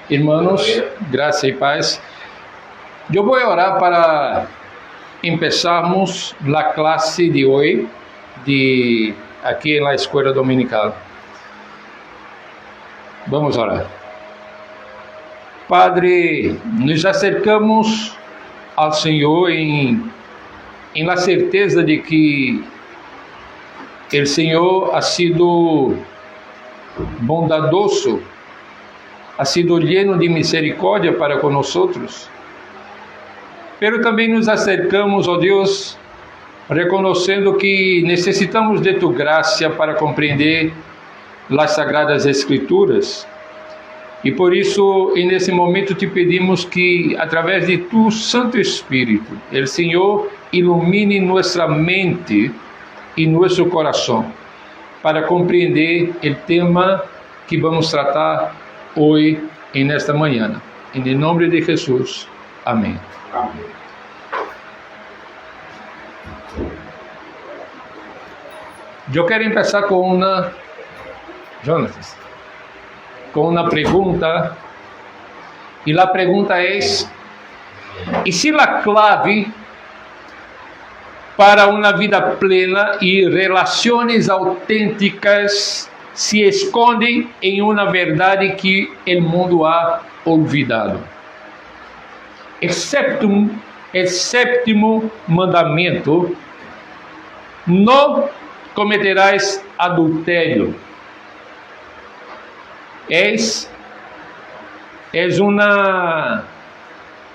Hermanos, graça e paz. Eu vou orar para começarmos a classe de hoje, aqui na escola dominical. Vamos orar. Padre, nos acercamos ao Senhor em la certeza de que o Senhor ha sido bondadoso, ha sido lleno de misericórdia para conosco, pero também nos acercamos, ó Deus, reconhecendo que necessitamos de tu graça para compreender as Sagradas Escrituras. E por isso, nesse momento, te pedimos que, através de tu Santo Espírito, o Senhor ilumine nossa mente e nosso coração para compreender o tema que vamos tratar hoje, nesta manhã. Em nome de Jesus. Amém. Amém. Eu quero começar com uma pergunta. E a pergunta é: e se a clave para uma vida plena e relações autênticas se esconde em uma verdade que o mundo ha olvidado? O sétimo mandamento: não cometerás adultério. É uma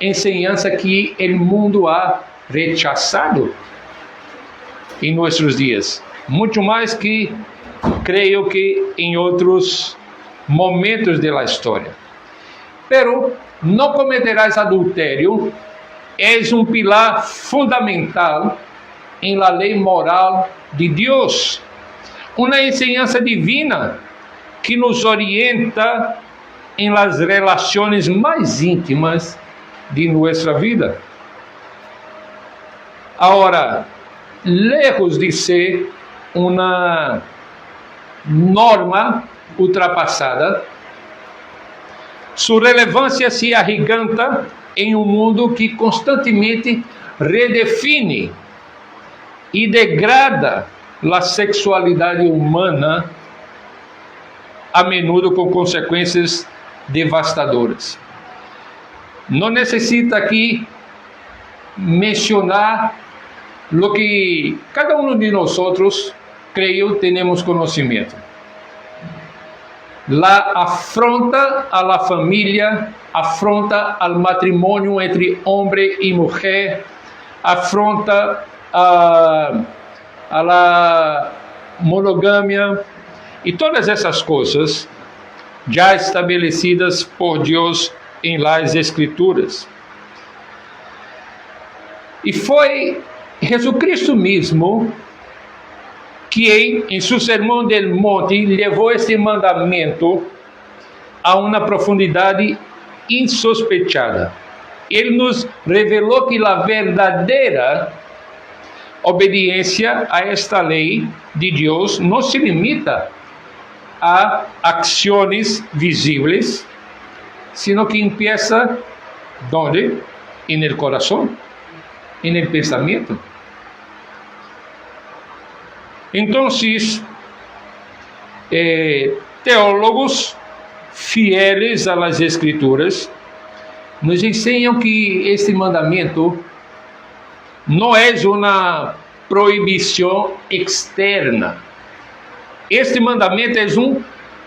enseñança que o mundo ha rechazado em nossos dias, muito mais que creio que em outros momentos da história. Pero não cometerás adultério é um pilar fundamental em la lei moral de Deus, uma enseñança divina que nos orienta em las relações mais íntimas de nossa vida. Agora, lejos de ser uma norma ultrapassada, sua relevância se agiganta em um mundo que constantemente redefine e degrada a sexualidade humana, a menudo com consequências devastadoras. Não necessita aqui mencionar o que cada um de nós, creio, temos conhecimento. La afronta a la família, afronta al matrimônio entre homem e mulher, afronta a la monogamia e todas essas coisas já estabelecidas por Deus em las Escrituras. E foi Jesucristo mesmo que em seu Sermão del Monte levou esse mandamento a uma profundidade insospechada. Ele nos revelou que a verdadeira obediência a esta lei de Deus não se limita a ações visíveis, sino que empieza ¿dónde? En el corazón, en el pensamiento. Entonces, teólogos fieles a las Escrituras nos ensinam que este mandamento não é uma proibição externa. Este mandamento é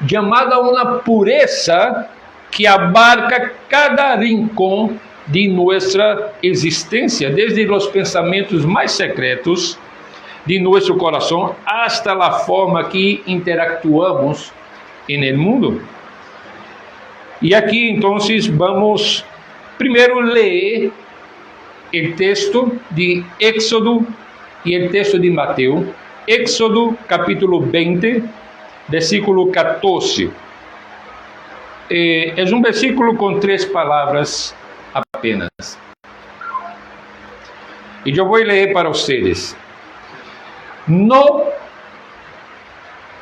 chamado a uma pureza que abarca cada rincão de nossa existência, desde os pensamentos mais secretos de nosso coração hasta a forma que interactuamos no mundo. E aqui, então, vamos primeiro ler o texto de Éxodo e o texto de Mateus. Éxodo capítulo 20, versículo 14. É um versículo com 3 palavras apenas. E eu vou ler para vocês. Não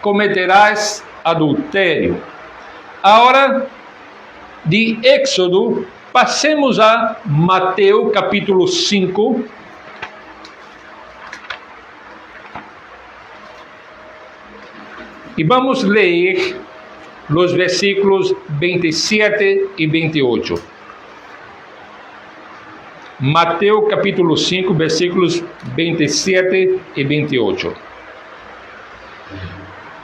cometerás adultério. Agora, de Éxodo, passemos a Mateus capítulo 5. E vamos ler os versículos 27 e 28. Mateus capítulo 5, versículos 27 e 28.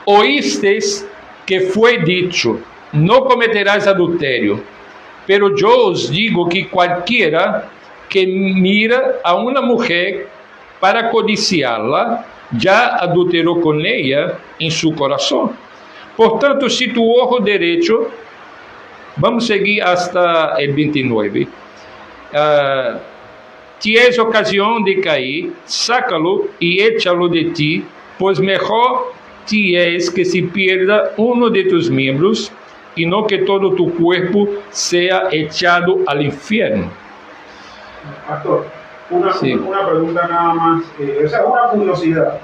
Oístes que foi dito: não cometerás adultério. Pero eu os digo que qualquer que mira a uma mulher para codiciá-la, já adulterou com ela em seu coração. Portanto, se tu ojo direito, vamos seguir hasta el 29. Tienes ocasião de cair, sácalo e échalo de ti, pois melhor te es que se pierda uno de tus miembros, y no que todo tu cuerpo sea echado al infierno. Pastor, una pregunta nada más, esa es una curiosidad.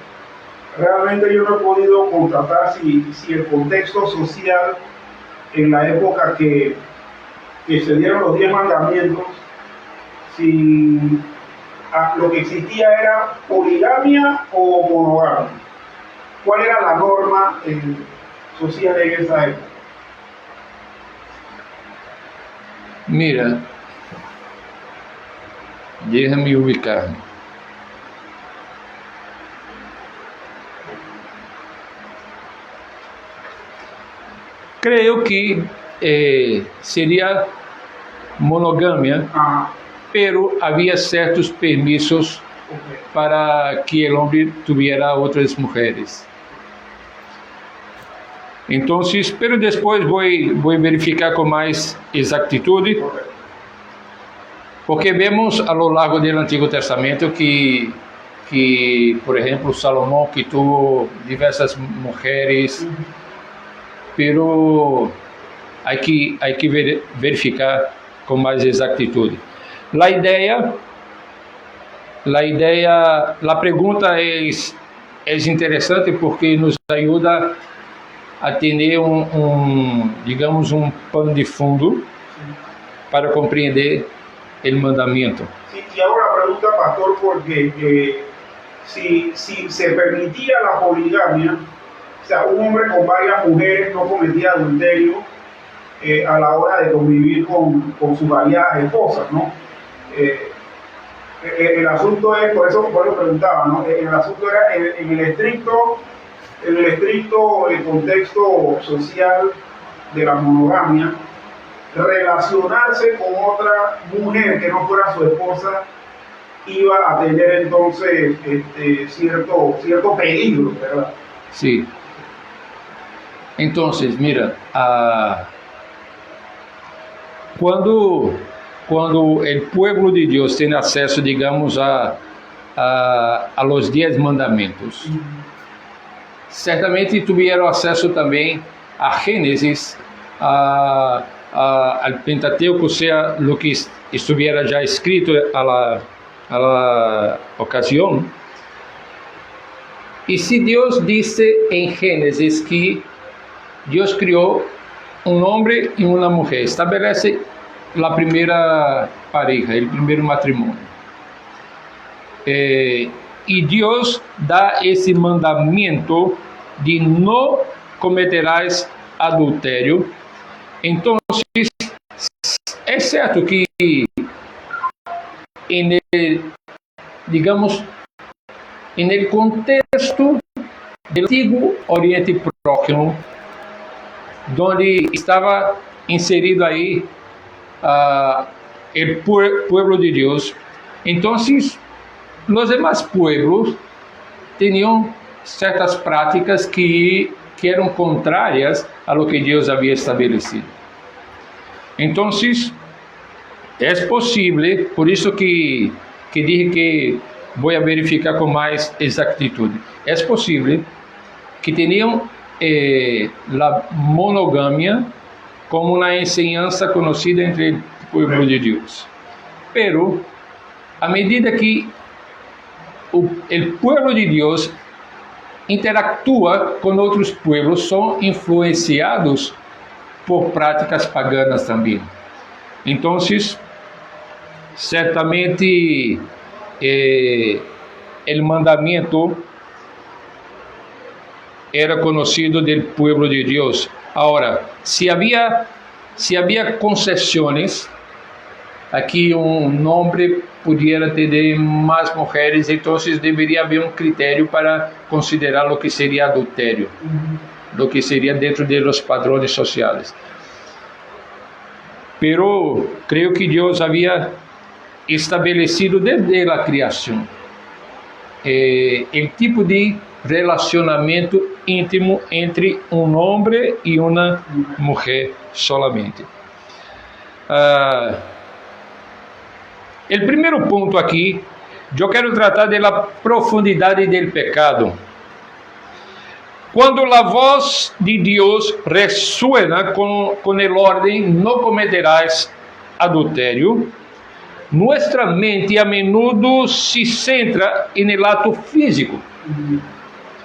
Realmente yo no he podido constatar si el contexto social en la época que se dieron los 10 mandamientos, si lo que existía era poligamia o monogamia. ¿Cuál era la norma social en esa época? Mira, déjame ubicar. Creo que seria monogamia, pero havia certos permissos para que o homem tivesse outras mulheres. Então, pero depois vou verificar com mais exactitude, porque vemos a lo largo do Antigo Testamento que por exemplo, Salomão que tuvo diversas mulheres, pero hay que verificar com mais exactitude. A pergunta é interessante porque nos ajuda a ter digamos, pano de fundo para compreender o mandamento. Sí, y hago la pregunta, pastor, porque si se permitía la poligamia, o sea, un hombre con varias mujeres no cometía adulterio a la hora de convivir con sus variadas esposas, ¿no? El asunto es, por eso preguntaba, ¿no? El asunto era en el estricto contexto social de la monogamia, relacionarse con otra mujer que no fuera su esposa iba a tener entonces cierto peligro, ¿verdad? Sí. Entonces, mira, quando o pueblo de Deus tem acesso, digamos, a los 10 mandamentos, certamente tiveram acesso também a Gênesis, al Pentateuco, seja o que estuviera já escrito a la ocasión. E se Deus disse em Gênesis que Deus criou um homem e uma mulher, estabelece a primeira pareja, o primeiro matrimônio. E Deus dá esse mandamento de não cometerás adultério. Então, é certo que digamos, no contexto do antigo Oriente Próximo, onde estava inserido aí o pueblo de Deus, então os demais pueblos tinham certas práticas que eram contrárias a lo que Deus havia estabelecido. Então, é possível, por isso que dije que vou verificar com mais exactitude, é possível que tenham a monogamia como uma enseñanza conhecida entre o povo de Deus. Pero, a medida que o povo de Deus interactúa com outros pueblos, são influenciados por práticas paganas também. Então, certamente, o mandamento era conhecido do povo de Deus. Agora, se havia concessões, aqui homem pudiera ter mais mulheres, então deveria haver critério para considerar o que seria adultério, o que seria dentro dos padrões sociais. Pero creio que Deus havia estabelecido desde a criação o tipo de relacionamento íntimo entre homem e uma mulher solamente. O primeiro ponto aqui, eu quero tratar da profundidade do pecado. Quando a voz de Deus ressuena com o ordem, não cometerás adultério, nossa mente a menudo se centra no ato físico,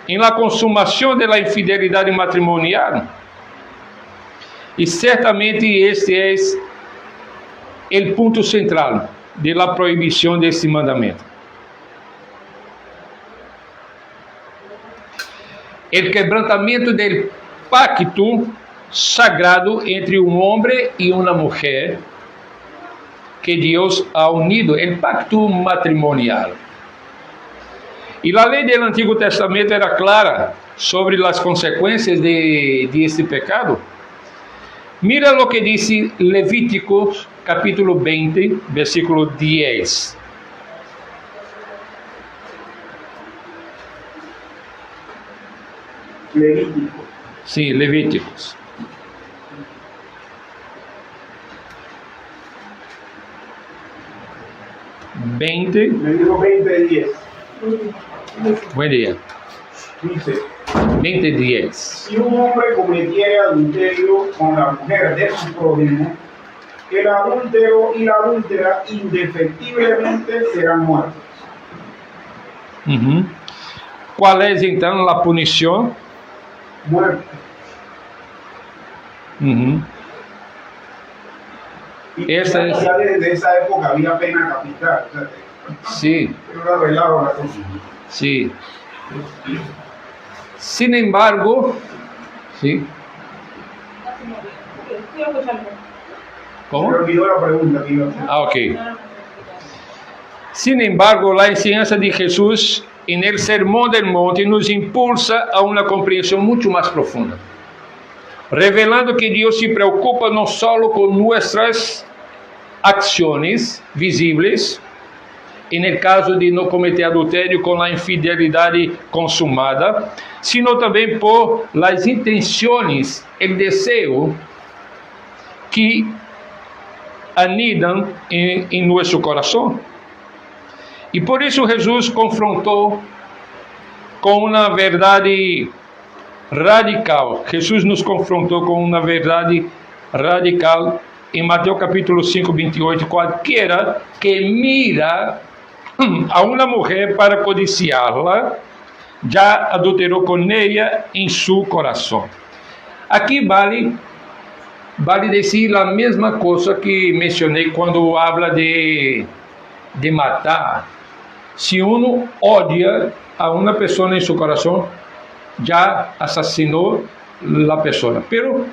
na consumação da infidelidade matrimonial. E certamente este é o ponto central da proibição deste mandamento. O quebrantamento do pacto sagrado entre homem e uma mulher que Deus ha unido, o pacto matrimonial. E a lei do Antigo Testamento era clara sobre as consequências de este pecado. Mira lo que dice Levíticos capítulo 20, versículo 10. Levítico. Sí, Levíticos. Levítico 20, 10. Buen día. Dice: 20:10. Si un hombre cometiera adulterio con la mujer de su prójimo, el adúltero y la adúltera indefectiblemente serán muertos. Qual é então a punição? Muerte. Esa es... Ya desde esa época había pena capital. O sea, sí. Era arreglado la cosa. Sí. Sin embargo, sí. ¿Cómo? Me olvidó la pregunta que iba a hacer. Ok. Sin embargo, la enseñanza de Jesús en el Sermón del Monte nos impulsa a una comprensión mucho más profunda, revelando que Dios se preocupa no solo con nuestras acciones visibles, en el caso de no cometer adulterio con la infidelidad consumada, sino también por las intenciones, el deseo que anidan en nuestro corazón. E por isso Jesus confrontou com uma verdade radical. Jesus nos confrontou com uma verdade radical em Mateus capítulo 5, 28. Qualquer que mira a uma mulher para codiciá-la, já adulterou com ela em seu coração. Aqui vale dizer a mesma coisa que mencionei quando habla de matar. Se uno odia a uma pessoa em seu coração, já assassinou a pessoa. Pero,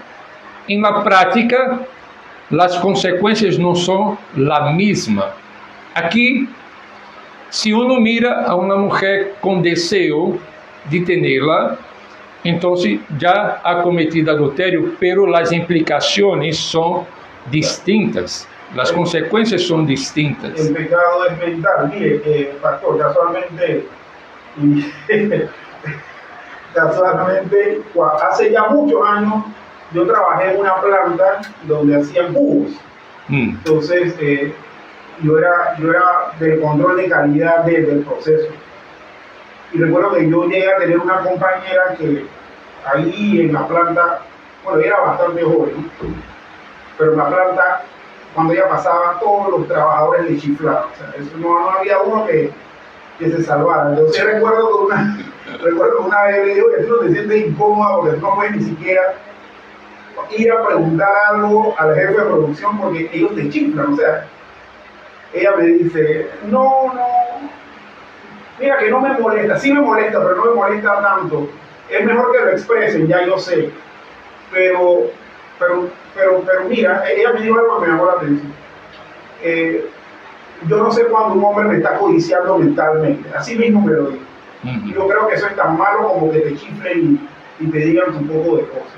em la prática, as consequências não são a mesma. Aqui, se uno mira a uma mulher com desejo de tê-la, então já ha cometido adultério, pero as implicações são distintas. Las consecuencias son distintas. El pecado es mental. Mire, pastor, casualmente, hace ya muchos años, yo trabajé en una planta donde hacían jugos. Entonces, yo era del control de calidad del proceso. Y recuerdo que yo llegué a tener una compañera que ahí en la planta, bueno, ella era bastante joven, ¿no? Pero en la planta, cuando ella pasaba, todos los trabajadores le chiflaban. O sea, eso no había uno que se salvara. Entonces recuerdo que una vez le digo que tú no te sientes incómoda porque tú no puedes ni siquiera ir a preguntar algo al jefe de producción porque ellos te chiflan, o sea, ella me dice, no, mira que no me molesta, sí me molesta, pero no me molesta tanto, es mejor que lo expresen, ya yo sé, pero mira, ella me dijo algo que me llamó la atención. Yo no sé cuándo un hombre me está codiciando mentalmente, así mismo me lo dijo. Y yo creo que eso es tan malo como que te chiflen y te digan un poco de cosas.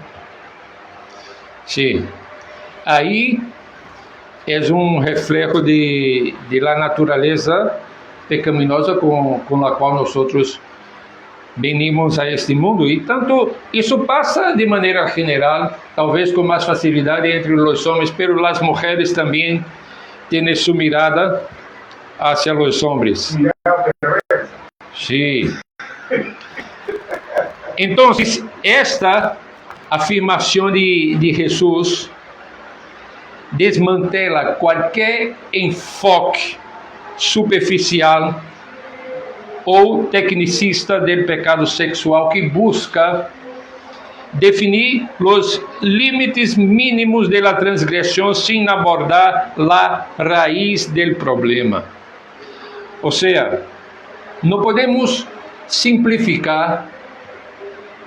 Sí, aí é reflejo de la natureza pecaminosa com a qual nós outros venimos a este mundo, e tanto isso passa de maneira geral, talvez com mais facilidade entre os homens, pero as mulheres também têm sua mirada hacia os homens. Sí. Então, esta afirmação de Jesus desmantela qualquer enfoque superficial ou tecnicista do pecado sexual que busca definir os limites mínimos da transgressão sem abordar a raiz do problema. Ou seja, não podemos simplificar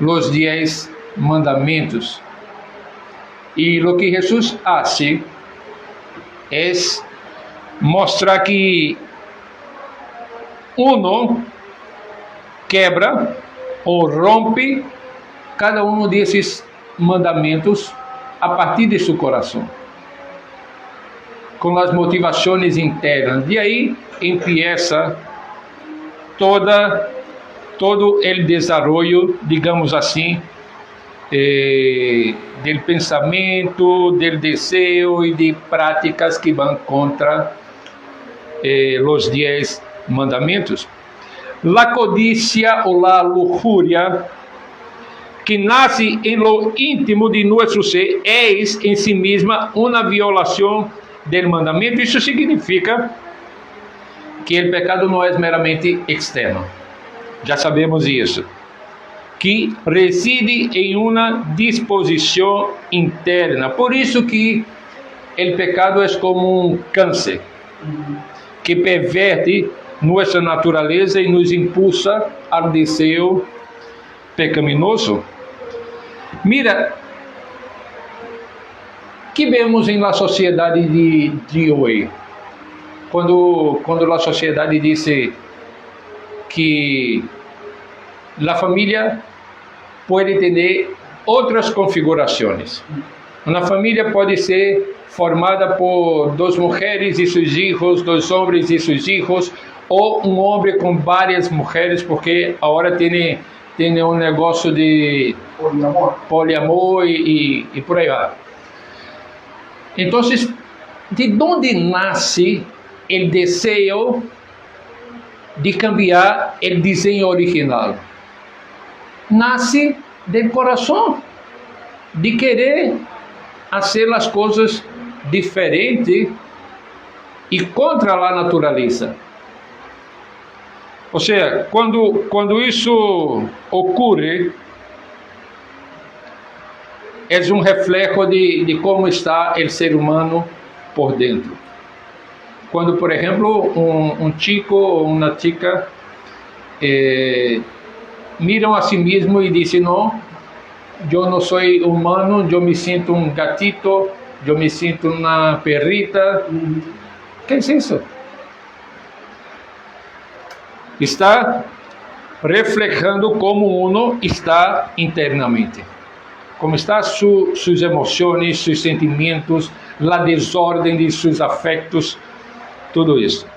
os 10 mandamentos. E o que Jesus hace é mostrar que uno quebra ou rompe cada um desses mandamentos a partir de seu coração, com as motivações internas. De aí empieza todo o desenvolvimento, digamos assim, do pensamento, do desejo e de práticas que vão contra os 10 mandamentos. La codicia ou la lujuria, que nasce em lo íntimo de nosso ser, é em si mesma uma violação do mandamento. Isso significa que o pecado não é meramente externo. Já sabemos isso. Que reside em uma disposição interna. Por isso que o pecado é como um câncer que perverte nossa natureza e nos impulsa ao desejo pecaminoso. Mira, que vemos em la sociedade de hoje? Quando a sociedade diz que a família pode ter outras configurações. Uma família pode ser formada por 2 mulheres e seus filhos, 2 homens e seus filhos, ou um homem com várias mulheres, porque agora tem um negócio de poliamor e por aí vai. Então, de onde nasce o desejo de cambiar o desenho original? Nasce do coração, de querer fazer as coisas diferentes e contra a natureza. Ou seja, quando isso ocorre, é reflexo de como está o ser humano por dentro. Quando, por exemplo, um chico ou uma chica miram a si mesmo e dizem: não, eu não sou humano, eu me sinto um gatito, eu me sinto uma perrita. Que é isso? Está reflejando como uno está internamente, como estão suas emoções, seus sentimentos, a desordem de seus afetos, tudo isso.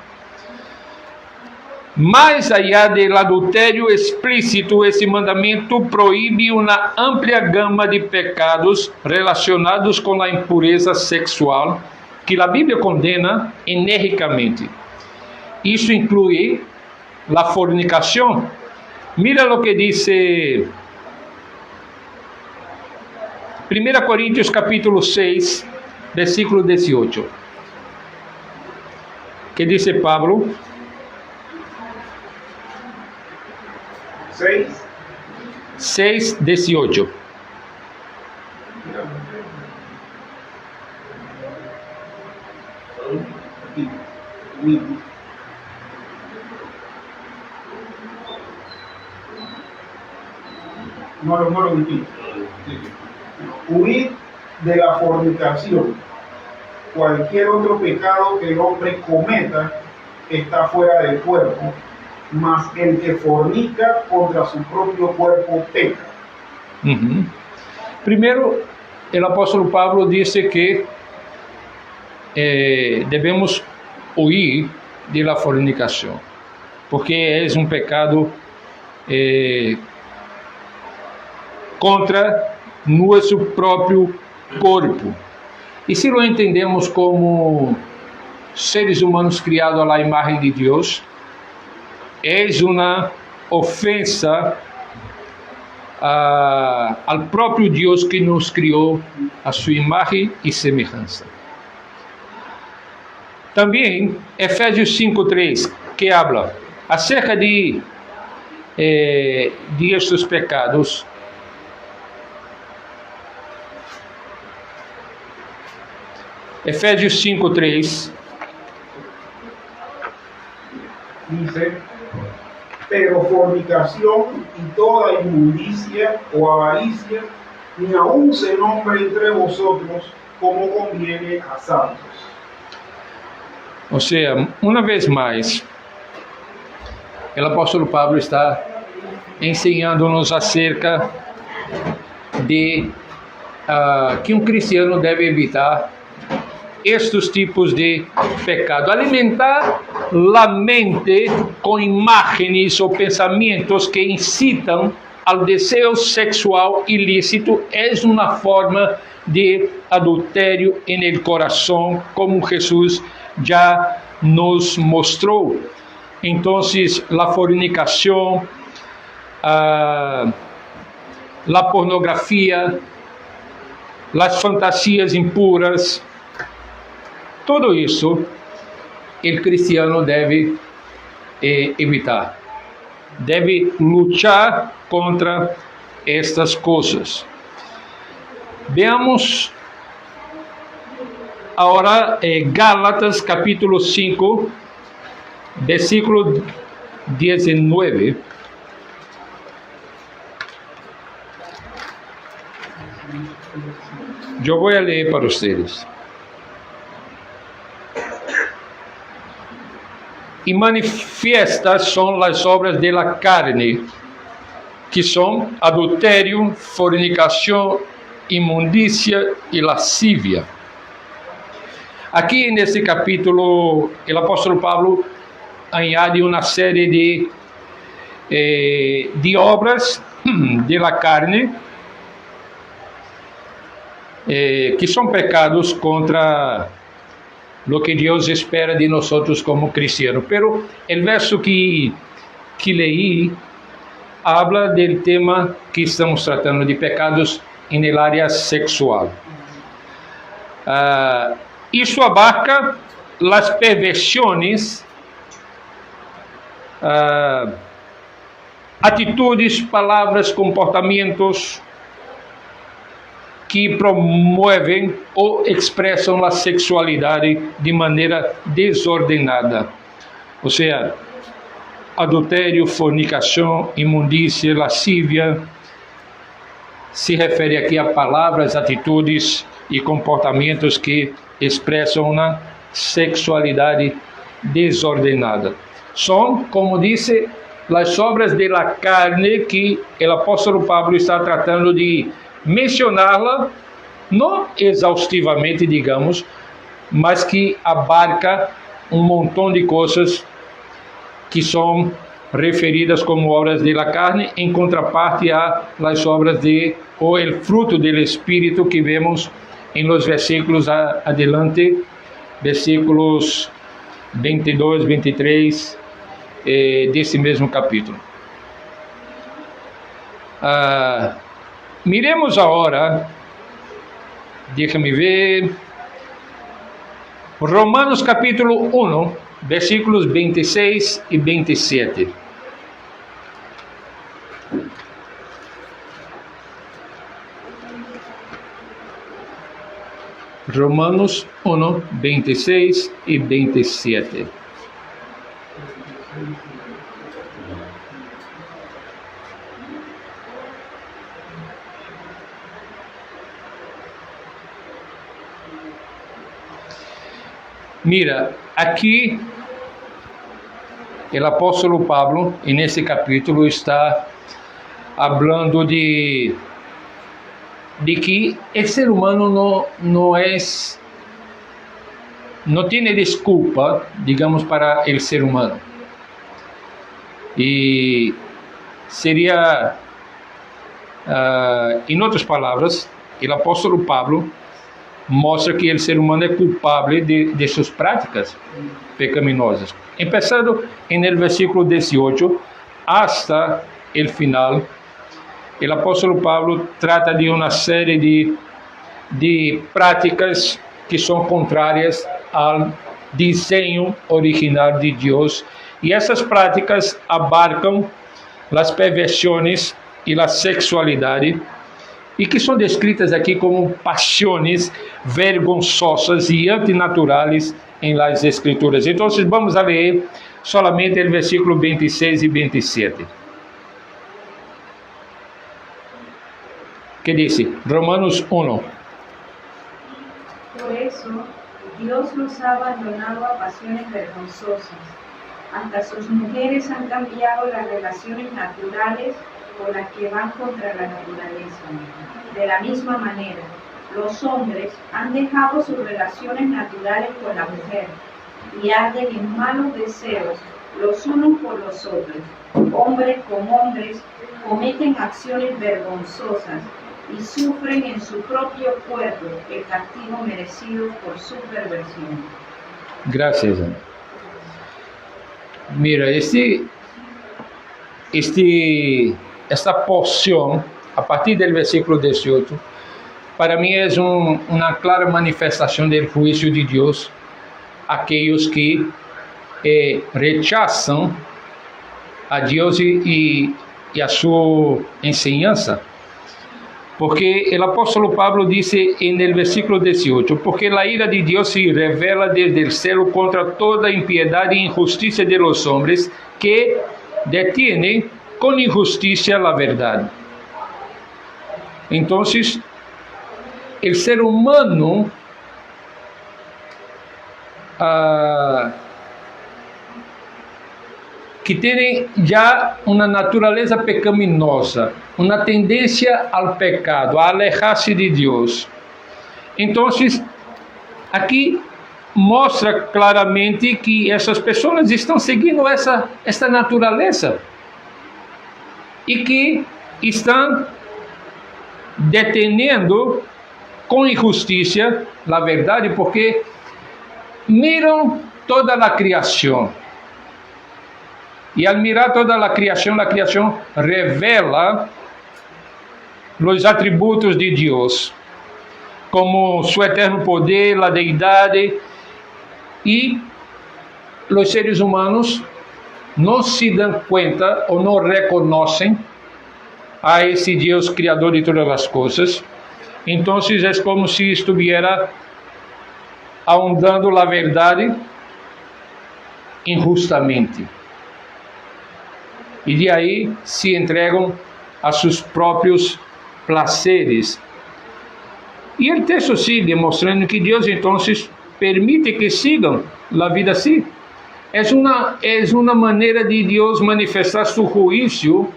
Mais allá do adultério explícito, esse mandamento proíbe uma ampla gama de pecados relacionados com a impureza sexual, que a Bíblia condena energicamente. Isso inclui a fornicação. Mira o que diz 1 Coríntios capítulo 6, versículo 18. Que diz Pablo? 6, 18. Aquí, huir. No lo entiendo. Huir de la fornicación. Cualquier otro pecado que el hombre cometa está fuera del cuerpo, mas el que fornica contra su propio cuerpo peca. Uhum. Primeiro, o apóstolo Pablo disse que devemos huir de la fornicação, porque é um pecado contra nosso próprio corpo. E se lo entendemos como seres humanos criados à imagem de Deus, é uma ofensa ao próprio Deus que nos criou a sua imagem e semelhança. Também Efésios 5:3, que habla acerca de estes pecados. Efésios 5:3 dice: pero fornicación y toda inmundicia o avaricia, ni aun se nombre entre vosotros como conviene a santos. Ou seja, uma vez mais, o apóstolo Pablo está ensinando-nos acerca de que um cristiano deve evitar estes tipos de pecado. Alimentar a mente com imagens ou pensamentos que incitam ao desejo sexual ilícito é uma forma de adultério no coração, como Jesus já nos mostrou. Então, a fornicação, a pornografia, as fantasias impuras, tudo isso o cristiano deve evitar. Deve lutar contra estas coisas. Veamos agora Gálatas capítulo 5, versículo 19. Eu vou ler para vocês. E manifiestas são as obras de la carne, que são adultério, fornicação, imundícia e lascívia. Aqui nesse capítulo, o apóstolo Pablo añade uma série de obras de la carne, que são pecados contra lo que Deus espera de nós como cristianos. Pero o verso que leí habla del tema que estamos tratando, de pecados en área sexual. Isso abarca as perversões, atitudes, palavras, comportamentos que promovem ou expressam a sexualidade de maneira desordenada. Ou seja, adultério, fornicação, imundícia, lascívia, se refere aqui a palavras, atitudes e comportamentos que expressam uma sexualidade desordenada. São, como disse, as obras de la carne que o apóstolo Pablo está tratando de mencioná-la, não exaustivamente, digamos, mas que abarca montão de coisas que são referidas como obras de la carne, em contraparte a las obras ou el fruto del Espírito que vemos em los versículos adelante, versículos 22, 23 desse mesmo capítulo. Miremos agora, deixa-me ver, Romanos capítulo 1, versículos 26 e 27. Romanos 1, 26 y 27. Mira, aqui o apóstolo Pablo, nesse capítulo, está falando de que o ser humano não tem desculpa, digamos, para o ser humano. E seria, em outras palavras, o apóstolo Pablo mostra que o ser humano é culpável de suas práticas pecaminosas. Começando no versículo 18 hasta o final, o apóstolo Pablo trata de uma série de práticas que são contrárias ao desenho original de Deus, e essas práticas abarcam as perversões e a sexualidade, e que são descritas aqui como paixões vergonzosas e antinaturais em las Escrituras. Então, vamos a ler solamente o versículo 26 e 27. Que diz? Romanos 1. Por eso, Dios los ha abandonado a pasiones vergonzosas. Hasta sus mujeres han cambiado las relaciones naturales con las que van contra la naturaleza. De la misma manera, los hombres han dejado sus relaciones naturales con la mujer y arden en malos deseos los unos por los otros. Hombres con hombres cometen acciones vergonzosas y sufren en su propio cuerpo el castigo merecido por su perversión. Gracias. Mira, esta porção, a partir do versículo 18, para mim é uma clara manifestação do juízo de Deus aqueles que rechazam a Deus e a sua enseñança. Porque o apóstolo Pablo disse no versículo 18: porque a ira de Deus se revela desde o céu contra toda impiedade e injustiça de los hombres que detienen com injustiça a verdade. Então, o ser humano que tem já uma natureza pecaminosa, uma tendência ao pecado, a alejar-se de Deus. Então, aqui mostra claramente que essas pessoas estão seguindo essa natureza e que estão detendo com injustiça a verdade, porque miram toda a criação. E al mirar toda a criação revela os atributos de Deus, como seu eterno poder, a deidade, e os seres humanos não se dão conta ou não reconhecem a esse Deus criador de todas as coisas. Então é como se estivesse ahondando a verdade injustamente. E de aí se entregam a seus próprios prazeres. E o texto sigue mostrando que Deus então permite que sigam a vida assim. É uma maneira de Deus manifestar seu juízo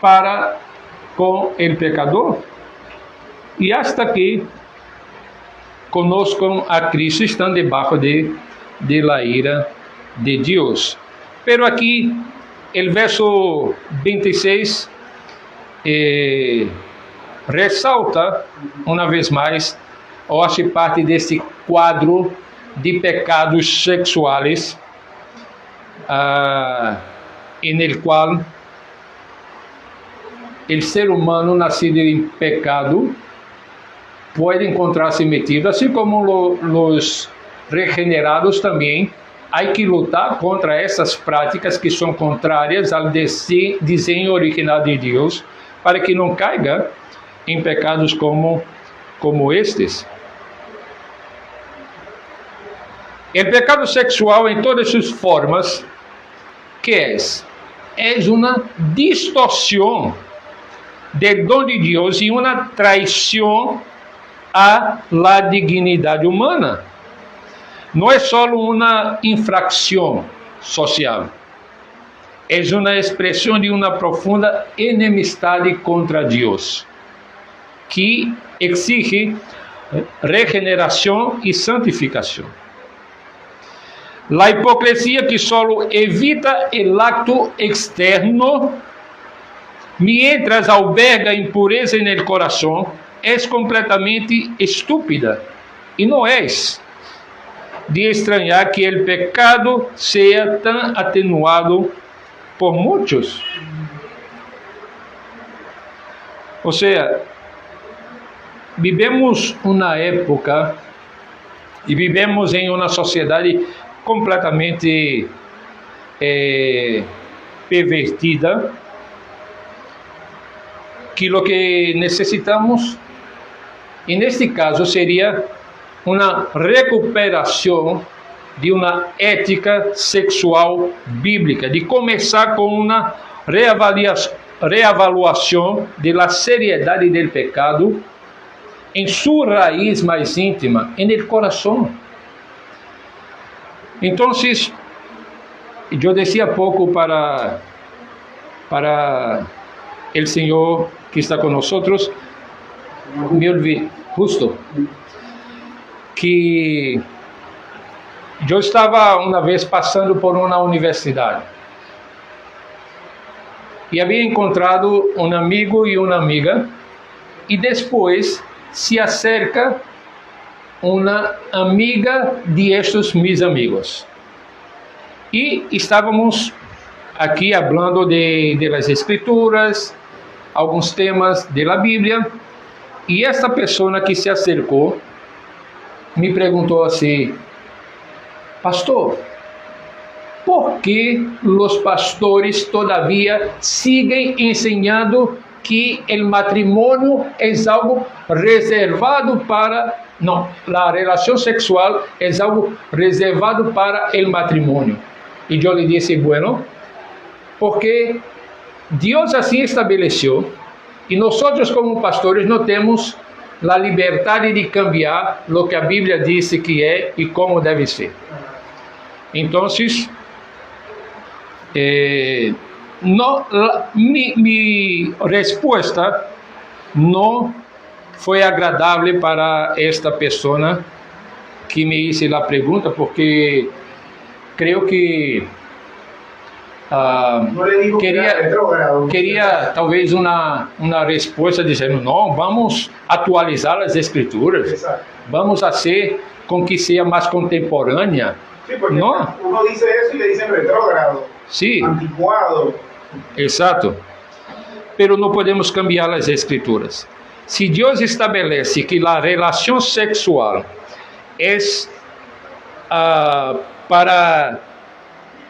para com o pecador. E hasta que conozcam a Cristo, estão debaixo de la ira de Deus. Pero aqui, o verso 26 ressalta, uma vez mais, ou hace parte desse quadro de pecados sexuais, en el qual o ser humano nascido em pecado pode encontrar-se metido, assim como os regenerados também. Há que lutar contra essas práticas que são contrárias ao desenho original de Deus, para que não caiga em pecados como estes. El pecado sexual en todas sus formas, ¿qué es? Es una distorsión del don de Dios y una traición a la dignidad humana. No es solo una infracción social, es una expresión de una profunda enemistad contra Dios, que exige regeneración y santificación. La hipocresía que solo evita el acto externo, mientras alberga impureza en el corazón, es completamente estúpida. Y no es de extrañar que el pecado sea tan atenuado por muchos. O sea, vivemos una época y vivemos en una sociedad completamente pervertida, que lo que necesitamos en este caso sería una recuperación de una ética sexual bíblica, de comenzar con una reavaliación de la seriedad del pecado en su raíz más íntima, en el corazón. Entonces, yo decía poco para el Señor que está con nosotros, me olvidé, justo, que yo estaba una vez pasando por una universidad y había encontrado un amigo y una amiga, y después se acerca una amiga de estos mis amigos. Y estábamos aquí hablando de las escrituras, algunos temas de la Biblia, y esta persona que se acercó me preguntó así: pastor, ¿por qué los pastores todavía siguen enseñando que el matrimonio es algo reservado para... No, la relación sexual es algo reservado para el matrimonio? Y yo le dije, bueno, porque Dios así estableció, y nosotros como pastores no tenemos la libertad de cambiar lo que la Biblia dice que es y cómo debe ser. Entonces, mi respuesta no fue agradable para esta persona que me hizo la pregunta, porque creo que quería talvez una respuesta diciendo, no, vamos a actualizar las escrituras. Exacto. Vamos a hacer con que sea más contemporánea. Sí, porque no. Uno dice eso y le dicen retrógrado, sí, anticuado. Exacto. Pero no podemos cambiar las escrituras. Si Dios estabelece que la relación sexual es para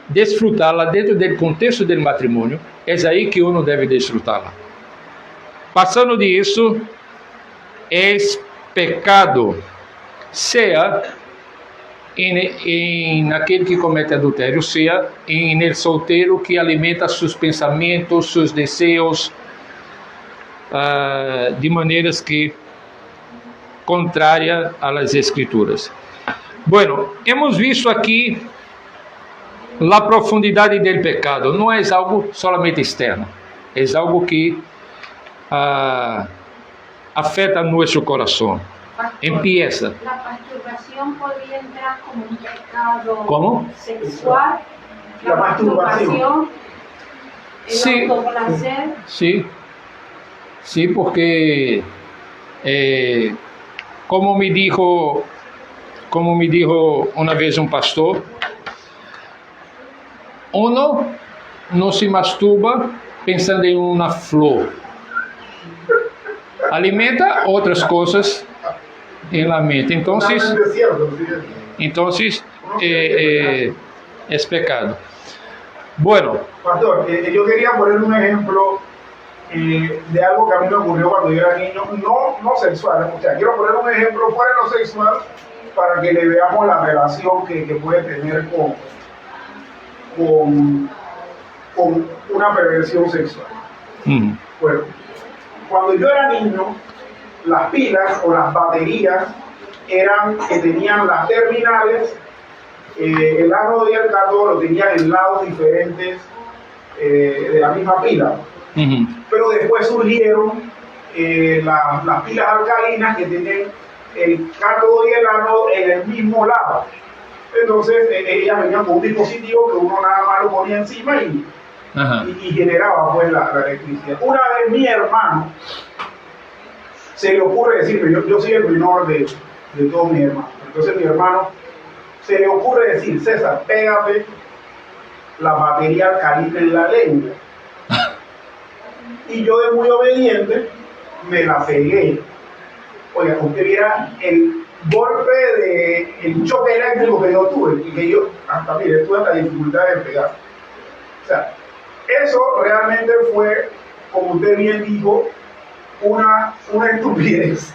desfrutarla dentro del contexto del matrimonio, es ahí que uno debe disfrutarla. Pasando de eso, es pecado, sea en aquel que comete adulterio, sea en el soltero que alimenta sus pensamientos, sus deseos, de maneiras que contrária a las escrituras. Bueno, hemos visto aqui a profundidade do pecado. Não é algo solamente externo, é algo que afeta nosso coração. Empieza. La masturbación podría entrar como un pecado ¿Cómo? sexual. La masturbación. El Sí. autoplacer. Sí, sí, porque como me dijo una vez un pastor, uno no se masturba pensando en una flor, alimenta otras cosas en la mente, entonces es pecado. Bueno, pastor, yo quería poner un ejemplo de algo que a mí me ocurrió cuando yo era niño, no sexual, o sea, quiero poner un ejemplo fuera de lo sexual, para que le veamos la relación que puede tener con una perversión sexual. Bueno, cuando yo era niño, las pilas o las baterías eran que tenían las terminales, el ánodo y el cátodo lo tenían en lados diferentes de la misma pila. Pero después surgieron las pilas alcalinas que tienen el cátodo y el ánodo en el mismo lado. Entonces ellas venían con un dispositivo que uno nada más lo ponía encima y generaba pues la electricidad. Una vez mi hermano se le ocurre decirme, yo soy el menor de todos mis hermanos, entonces mi hermano se le ocurre decir: César, pégate la batería alcalina en la lengua. Y yo, de muy obediente, me la pegué. Oiga, usted viera el golpe el choque eléctrico que yo tuve, y que yo hasta, mire, tuve la dificultad de pegar. O sea, eso realmente fue, como usted bien dijo, una estupidez,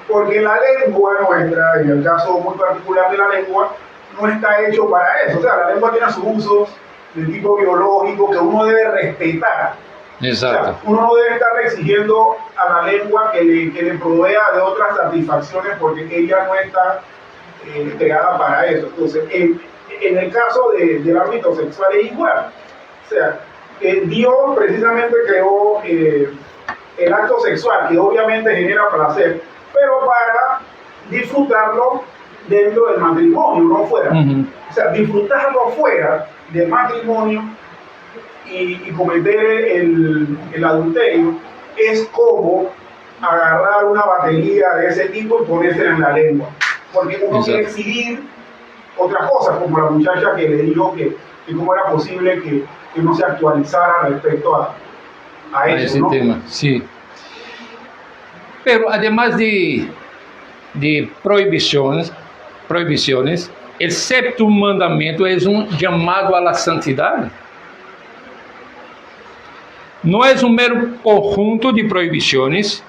porque la lengua nuestra, en el caso muy particular de la lengua, no está hecho para eso. O sea, la lengua tiene sus usos de tipo biológico que uno debe respetar. Exacto. O sea, uno no debe estar exigiendo a la lengua que le provea de otras satisfacciones, porque ella no está creada para eso. Entonces, en el caso del ámbito sexual es igual. O sea, Dios precisamente creó el acto sexual, que obviamente genera placer, pero para disfrutarlo dentro del matrimonio, no fuera. O sea, disfrutarlo fuera del matrimonio y cometer el adulterio es como agarrar una batería de ese tipo y ponérsela en la lengua, porque uno quiere exhibir otras cosas, como la muchacha que le dijo que cómo era posible que no se actualizara respecto a eso, ese ¿no? tema, sí. Pero además de prohibiciones, el séptimo mandamiento es un llamado a la santidad. No es un mero conjunto de prohibiciones,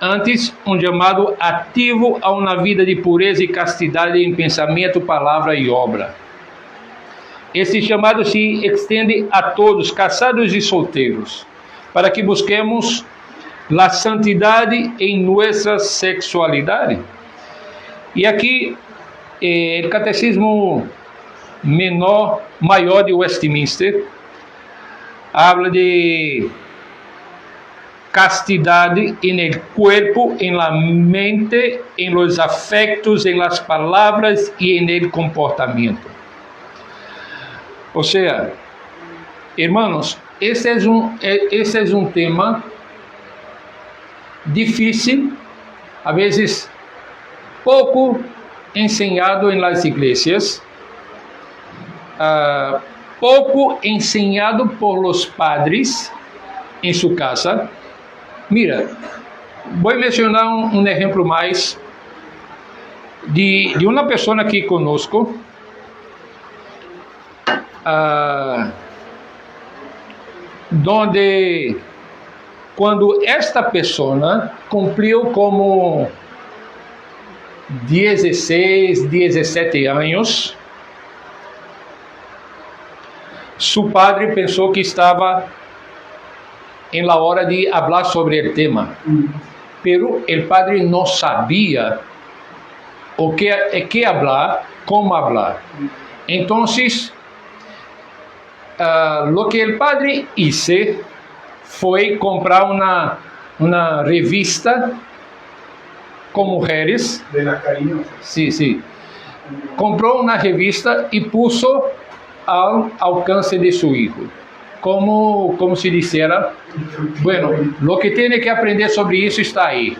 antes um chamado ativo a uma vida de pureza e castidade em pensamento, palavra e obra. Esse chamado se estende a todos, casados e solteiros, para que busquemos a santidade em nossa sexualidade. E aqui, o Catecismo Maior de Westminster habla de castidade en el cuerpo, en la mente, en los afectos, en las palabras y en el comportamiento. O sea, hermanos, ese es un tema difícil, a veces poco enseñado en las iglesias, poco enseñado por los padres en su casa. Mira, vou mencionar um exemplo mais de uma pessoa aqui conosco, donde quando esta pessoa cumpriu como 16, 17 anos, su padre pensou que estava en la hora de hablar sobre el tema, pero el padre no sabía o qué hablar, cómo hablar. Entonces, lo que el padre hizo fue comprar una revista con mujeres. De las cariñosas. Sí, sí. Compró una revista y puso al alcance de su hijo. Como se dijera, bueno, lo que tiene que aprender sobre eso está ahí.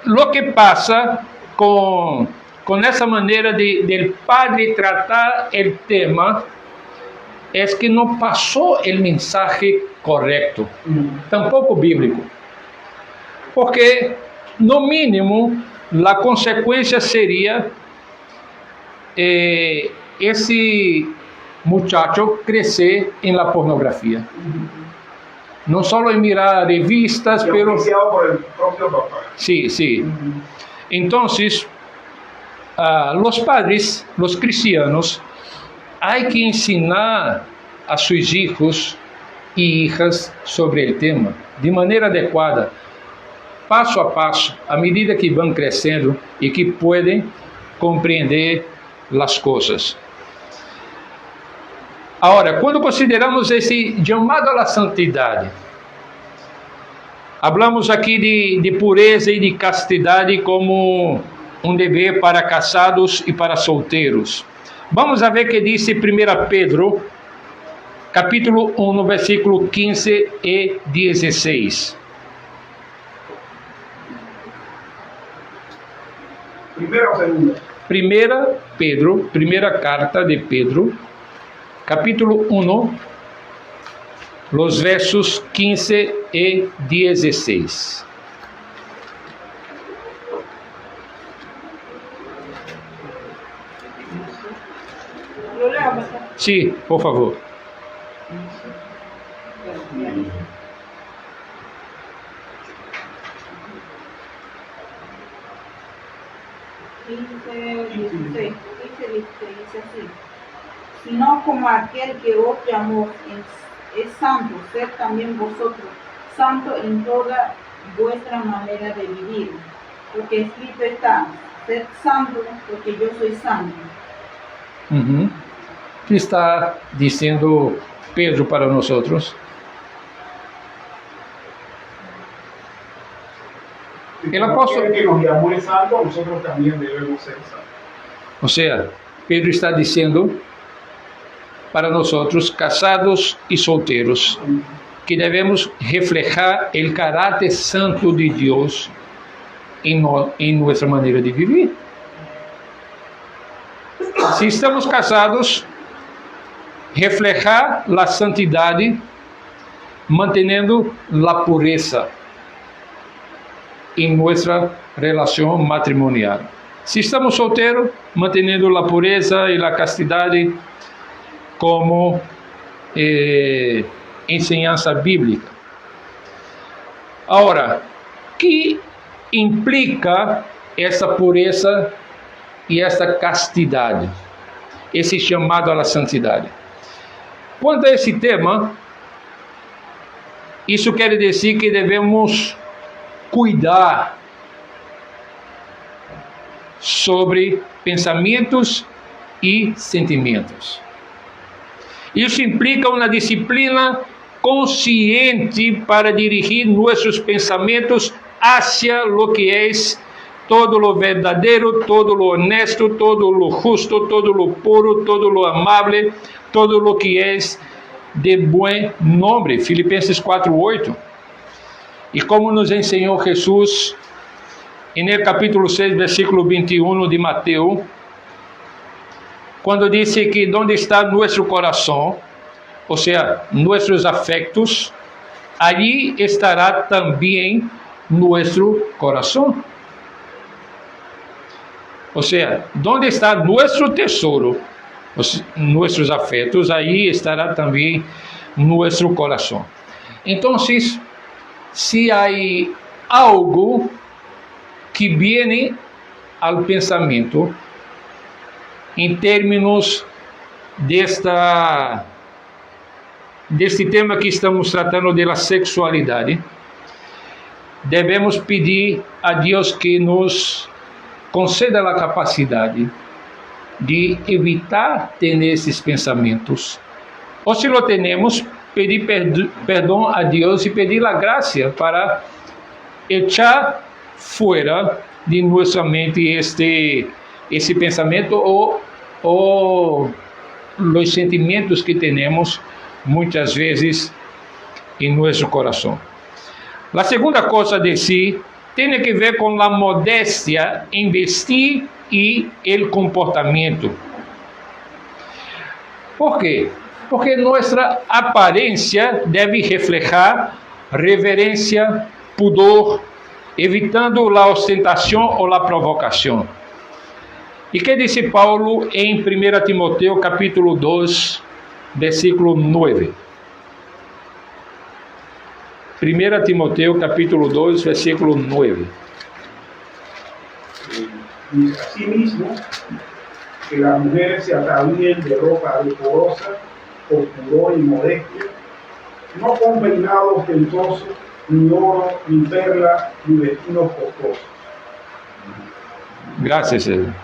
Lo que pasa con esa manera del padre tratar el tema es que no pasó el mensaje correcto, tampoco bíblico. Porque, no mínimo, la consecuencia sería ese muchacho crecer en la pornografía. no solo en mirar revistas, pero... auspiciado por el propio Papa. Sí, sí. Entonces, los padres, los cristianos, hay que ensinar a sus hijos y hijas sobre el tema, de manera adequada, passo a passo, à medida que vão crescendo e que podem compreender as coisas. Agora, quando consideramos esse chamado à santidade, falamos aqui de pureza e de castidade como um dever para casados e para solteiros. Vamos a ver o que diz 1 Pedro, capítulo 1, versículo 15 e 16. ¿Primera o segunda? Primeira carta de Pedro, capítulo 1, los versos 15 e 16. Sí, por favor. Dice así: sino como aquel que os llamó es santo, sed también vosotros santos en toda vuestra manera de vivir, porque escrito está: sed santos, porque yo soy santo. ¿Qué está diciendo Pedro para nosotros? El apóstol que nos llamó es santo, nosotros también debemos ser santos. O sea, Pedro está diciendo para nosotros, casados y solteros, que debemos reflejar el carácter santo de Dios en nuestra manera de vivir. Si estamos casados, reflejar la santidad manteniendo la pureza en nuestra relación matrimonial. Si estamos solteros, manteniendo la pureza y la castidad como enseñanza bíblica. Ahora, ¿qué implica esta pureza y esta castidad? Esse chamado à santidade. Quanto a esse tema, isso quer dizer que devemos cuidar sobre pensamentos e sentimentos. Isso implica uma disciplina consciente para dirigir nossos pensamentos hacia lo que é todo lo verdadeiro, todo lo honesto, todo lo justo, todo lo puro, todo lo amable, todo lo que é de bom nome. Filipenses 4:8. E como nos ensinou Jesus no capítulo 6, versículo 21 de Mateus, quando disse que onde está nosso coração, ou seja, nossos afectos, ali estará também nosso coração. Ou seja, onde está nosso tesouro, nossos afetos, aí estará também nosso coração. Então, se há algo que viene ao pensamento em termos deste tema que estamos tratando da sexualidade, devemos pedir a Deus que nos conceda a capacidade de evitar ter esses pensamentos. Ou se lo temos, pedir perdão a Deus e pedir a graça para echar fora de nossa mente esse pensamento ou os sentimentos que temos muitas vezes em nosso coração. A segunda coisa de si tem que ver com a modéstia em vestir e o comportamento. ¿Por quê? Porque nossa aparência deve reflejar reverência, pudor, evitando a ostentação ou a provocação. E que disse Paulo em 1 Timoteo capítulo 2, versículo 9? 1 Timoteo capítulo 2, versículo 9. Dice, asimismo, que las mujeres se atavíen de ropa decorosa, con pudor y modestia, no con peinados ostentosos, ni oro, ni perla, ni vestidos costosos. Gracias, Edwin.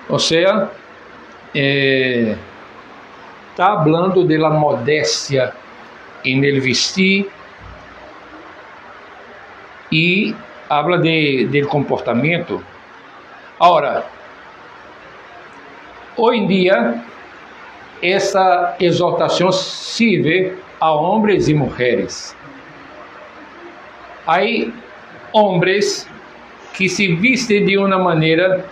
O sea, está hablando de la modestia en el vestir y habla del comportamiento. Ahora, hoy en día, essa exaltação sirve a homens e mulheres. Há homens que se vestem de uma maneira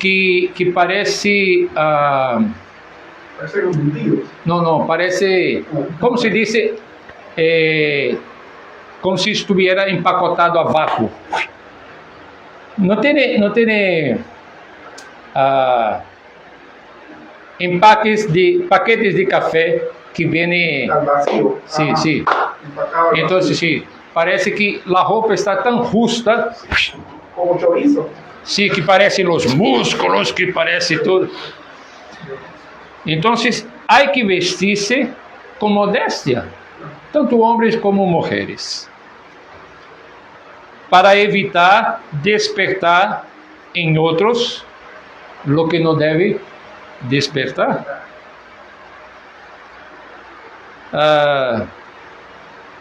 que parece... Parece hundidos. Não, parece... Como se diz? Como se estivesse empacotado a vácuo. Não tem paquetes de café que vêm... Al vacío. Sim, sim. Empacado al Então, vacío. sim, parece que a roupa está tão justa, Como chorizo. sim, que parecem os músculos, que parece tudo. Então, há que vestir-se com modéstia, tanto homens como mulheres, para evitar despertar em outros lo que não deve despertar.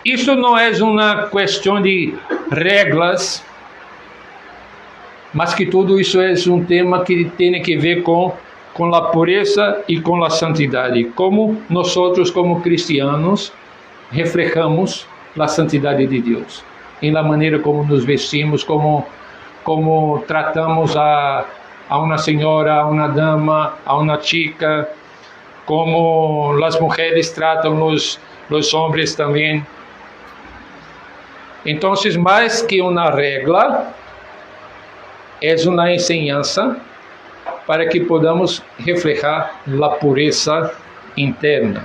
Isso não é uma questão de regras, mas que tudo isso é um tema que tem que ver com a pureza e com a santidade. Como nós, como cristianos, reflejamos a santidade de Deus em la maneira como nos vestimos, como tratamos a uma senhora, a uma dama, a uma chica, como as mulheres tratam os homens também. Então, mais que uma regra, é uma enseñança para que podamos reflejar a pureza interna.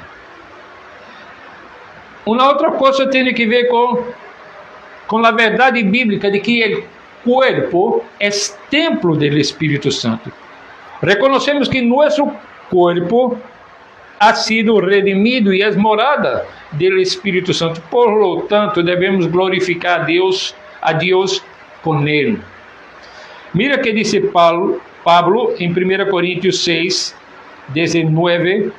Uma outra coisa tem que ver com a verdade bíblica de que o corpo é templo do Espírito Santo. Reconhecemos que nosso corpo ha sido redimido e é morada do Espírito Santo. Por lo tanto, devemos glorificar a Deus com ele. Mira que disse Pablo em 1 Coríntios 6, 19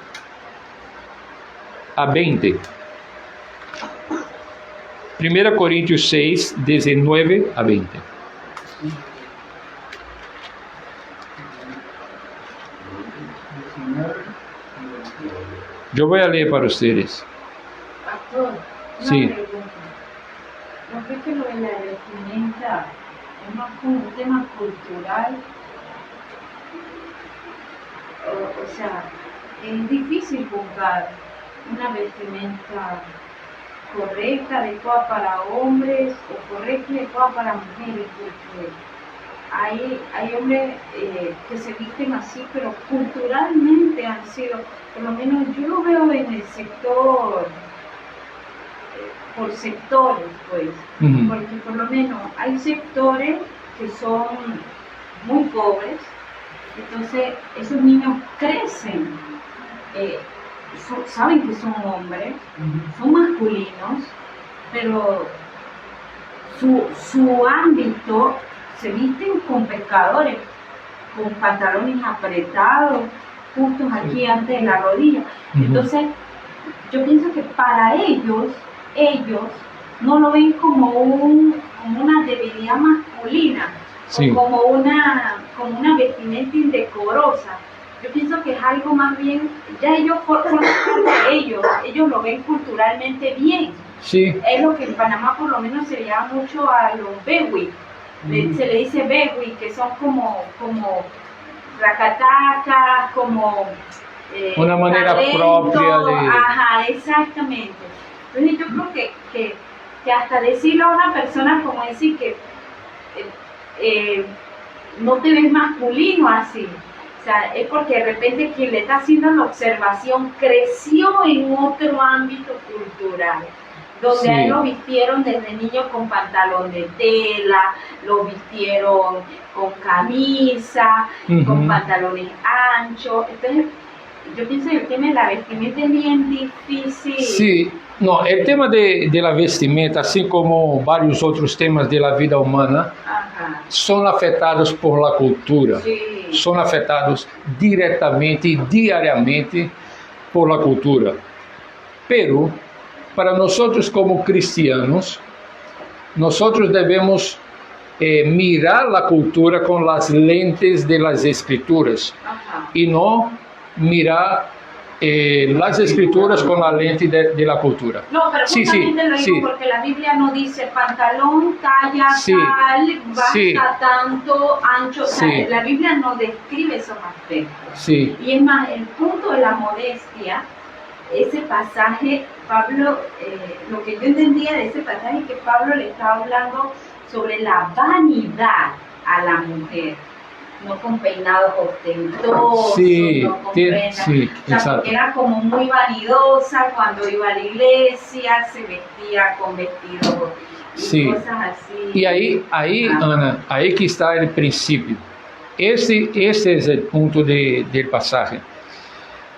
a 20. 1 Coríntios 6, 19 a 20. Eu vou ler para vocês. Pastor, una Sí. pregunta. ¿No cree que lo de la vestimenta es más como un tema cultural? O sea, es difícil juzgar una vestimenta correcta, adecuada para hombres o correcta y adecuada para mujeres, porque hay hombres que se visten así, pero culturalmente han sido, por lo menos yo lo veo en el sector, por sectores, pues, porque por lo menos hay sectores que son muy pobres, entonces esos niños crecen, saben que son hombres, son masculinos, pero su ámbito se visten con pescadores, con pantalones apretados, justos aquí antes de la rodilla. Entonces, yo pienso que para ellos no lo ven como una debilidad masculina, Sí. o como una vestimenta indecorosa. Yo pienso que es algo más bien, ya ellos forman parte de ellos lo ven culturalmente bien. Sí. Es lo que en Panamá por lo menos se le llama mucho a los bewi. Se le dice bewi, que son como racatacas, como Una manera propia de... Ajá, exactamente. Entonces yo creo que hasta decirle a una persona como decir que no te ves masculino así, O sea, es porque de repente quien le está haciendo la observación creció en otro ámbito cultural, donde Sí. a él lo vistieron desde niño con pantalón de tela, lo vistieron con camisa, con Ujú. pantalones anchos. Entonces, yo pienso que el tema de la vestimenta es bien difícil. Sí, no, el tema de la vestimenta, así como varios otros temas de la vida humana, Ajá. son afetados por la cultura. Sí. Son afetados diretamente y diariamente por la cultura. Pero, para nosotros como cristianos, nosotros debemos mirar la cultura con las lentes de las escrituras Ajá. y no mirar las escrituras con la lente de la cultura. No, pero Sí, justamente sí, lo digo sí. porque la Biblia no dice pantalón, talla Sí, tal, basta sí. tanto, ancho tal. Sí. La Biblia no describe esos aspectos. Sí, Y es más, el punto de la modestia, ese pasaje, Pablo, lo que yo entendía de ese pasaje es que Pablo le estaba hablando sobre la vanidad a la mujer. No con peinados ostentosos, Sí, no con tiene- prendas. sí, O sea, exacto. porque era como muy vanidosa cuando iba a la iglesia, se vestía con vestidos y Sí. cosas así. y aí, Ah. Ana, aí que está o princípio. Esse é o ponto del pasaje.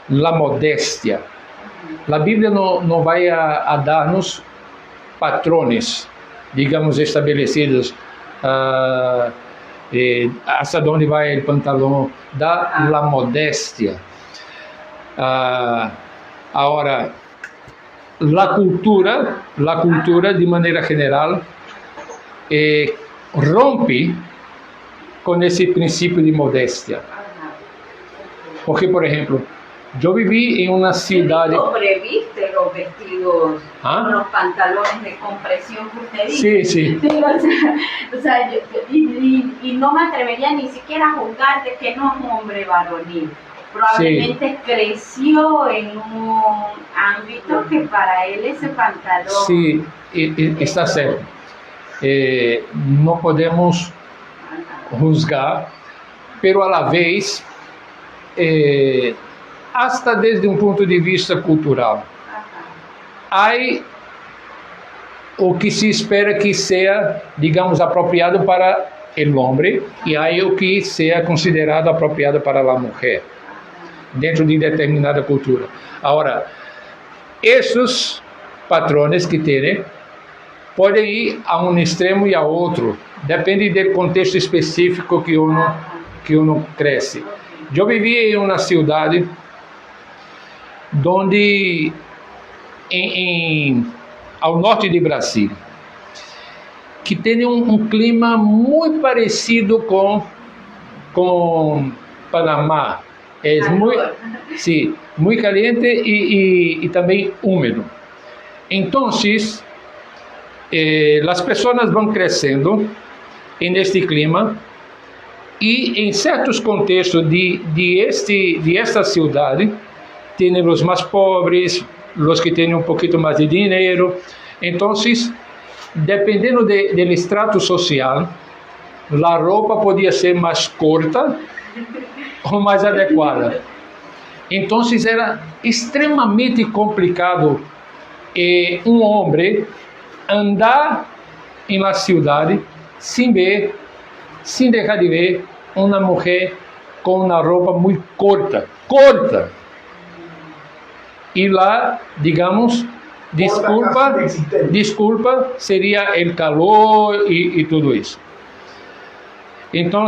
La modéstia. A Bíblia não vai a dar-nos patrones, digamos, estabelecidos. Hasta onde vai o pantalão, da la modéstia. Agora, la cultura de maneira geral rompe com esse princípio de modéstia. Ajá. Porque, por exemplo, eu vivi em uma cidade. Sobreviste los vestidos, ¿Ah? los pantalones de compresión que usted dice. Sí, sí. Pero, o sea, y no me atrevería ni siquiera a juzgar de que no es un hombre varonil. Probablemente creció en un ámbito que para él ese pantalón. Sí, está certo. Não podemos juzgar, pero a la vez, hasta desde um ponto de vista cultural, há o que se espera que seja, digamos, apropriado para o homem e há o que seja considerado apropriado para a mulher, dentro de determinada cultura. Agora, esses patrones que têm podem ir a um extremo e a outro, depende do contexto específico que uno cresce. Eu vivi em uma cidade onde, ao norte de Brasília, que tem um clima muito parecido com Panamá. É muito caliente e também úmido. Então, as pessoas vão crescendo neste clima e em certos contextos de esta cidade tem os mais pobres, os que têm um pouquinho mais de dinheiro. Então, dependendo do estrato social, a roupa podia ser mais curta ou mais adequada. Então, era extremamente complicado um homem andar em uma cidade sem deixar de ver uma mulher com uma roupa muito curta. E lá, digamos, desculpa seria o calor e tudo isso. Então,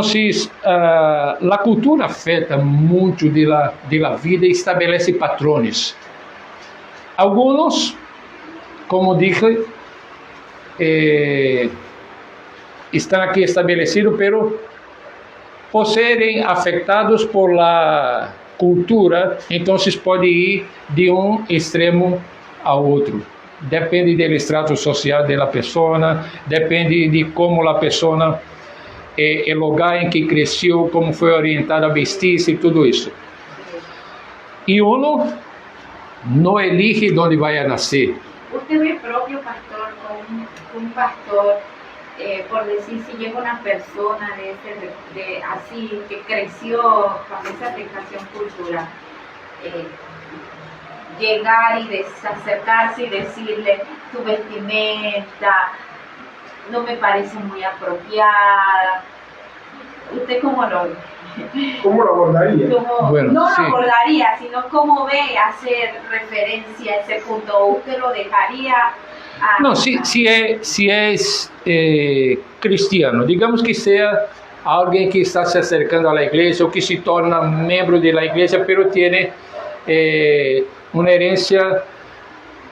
a cultura afeta muito de la vida e estabelece patrones. Alguns, como dije, estão aqui estabelecidos, pero por serem afetados por la cultura, então pode ir de um extremo a outro. Depende do estrato social da pessoa, depende de como a pessoa, o lugar em que cresceu, como foi orientada a vestir-se e tudo isso. E uno não elige onde vai a nascer. Usted ve propio pastor con un pastor por decir, si llega una persona así, que creció con esa aplicación cultural, llegar y acercarse y decirle, tu vestimenta no me parece muy apropiada. ¿Usted cómo lo ve? ¿Cómo lo abordaría? Bueno, no sí. lo abordaría, sino cómo ve hacer referencia a ese punto. ¿Usted lo dejaría? No, si es cristiano, digamos que sea alguien que está se acercando a la iglesia o que se torna miembro de la iglesia, pero tiene una herencia,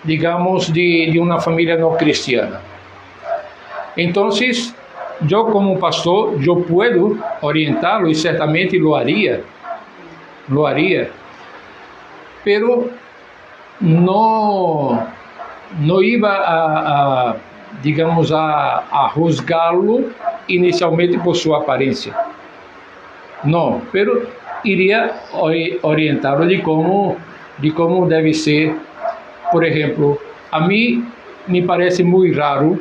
digamos, de una familia no cristiana. Entonces, yo como pastor, yo puedo orientarlo y ciertamente lo haría, pero no iba digamos, a juzgarlo inicialmente por su apariencia. No, pero iría orientarlo de cómo debe ser. Por ejemplo, a mí me parece muy raro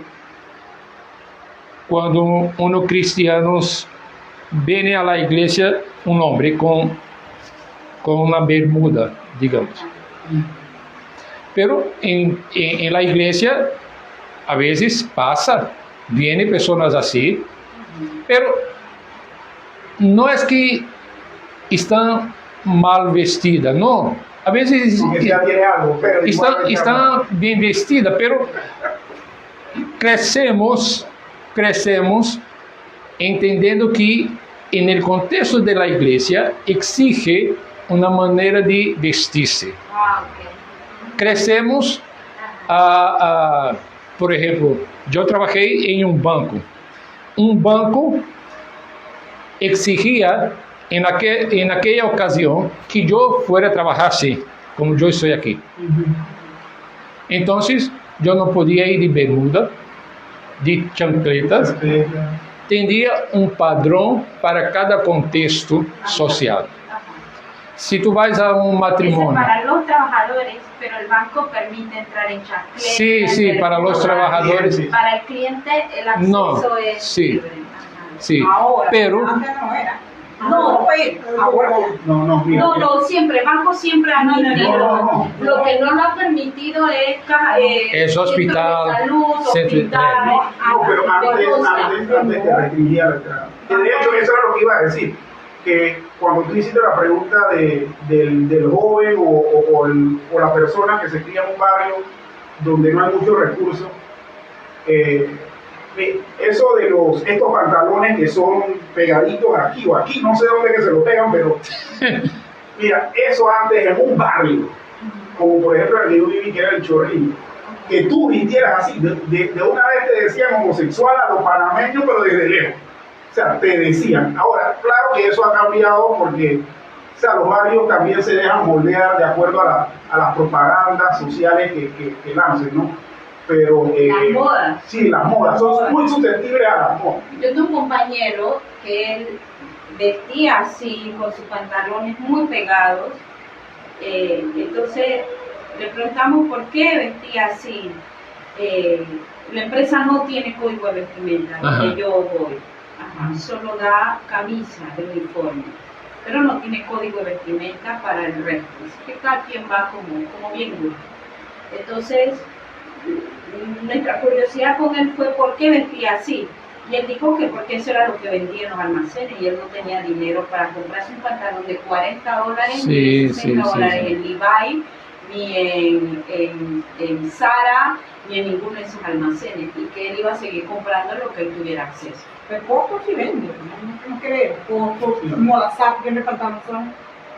cuando unos cristianos viene a la iglesia un hombre con una bermuda, digamos. Pero en la iglesia a veces vienen personas así, pero no es que están mal vestidas, no. A veces están bien vestidas, pero crecemos entendiendo que en el contexto de la iglesia exige una manera de vestirse. Crecemos por ejemplo, yo trabajé en un banco. Un banco exigía en aquella ocasión que yo fuera a trabajar así, como yo estoy aquí. Entonces, yo no podía ir de bermuda, de chancletas. Tenía un padrón para cada contexto social. Si tú vas a un matrimonio... Para los trabajadores, pero el banco permite entrar en chancletas. Sí, para los trabajadores. Para el cliente el acceso es libre. Sí, ahora, pero... antes no era. No, siempre, el banco siempre ha admitido. No. Lo que no lo ha permitido es hospital, hospital. No, pero antes te restringía la entrada. De hecho, eso era lo que iba a decir. Que cuando tú hiciste la pregunta del joven o la persona que se cría en un barrio donde no hay muchos recursos, eso de estos pantalones que son pegaditos aquí o aquí, no sé dónde que se lo pegan, pero mira, eso antes en un barrio, como por ejemplo el que yo viví, que era el Chorrillo, que tú vistieras así, de una vez te decían homosexual a los panameños, pero desde lejos. O sea, te decían. Ahora, claro que eso ha cambiado porque, o sea, los barrios también se dejan moldear de acuerdo a las propagandas sociales que lancen, ¿no? Pero... las modas. Sí, las modas. Son muy susceptibles a las modas. Yo tengo un compañero que él vestía así, con sus pantalones muy pegados. Entonces, le preguntamos por qué vestía así. La empresa no tiene código de vestimenta, donde yo voy. Solo da camisa de uniforme, pero no tiene código de vestimenta para el resto. Así que cada quien va como bien gusta. Entonces, nuestra curiosidad con él fue por qué vestía así. Y él dijo que porque eso era lo que vendía en los almacenes y él no tenía dinero para comprarse un pantalón de $40 ni de $60 en Levi, ni en Zara, ni en ninguno de esos almacenes, y que él iba a seguir comprando lo que él tuviera acceso. Pero poco sí vende, no quiere como la SAP que me faltan son,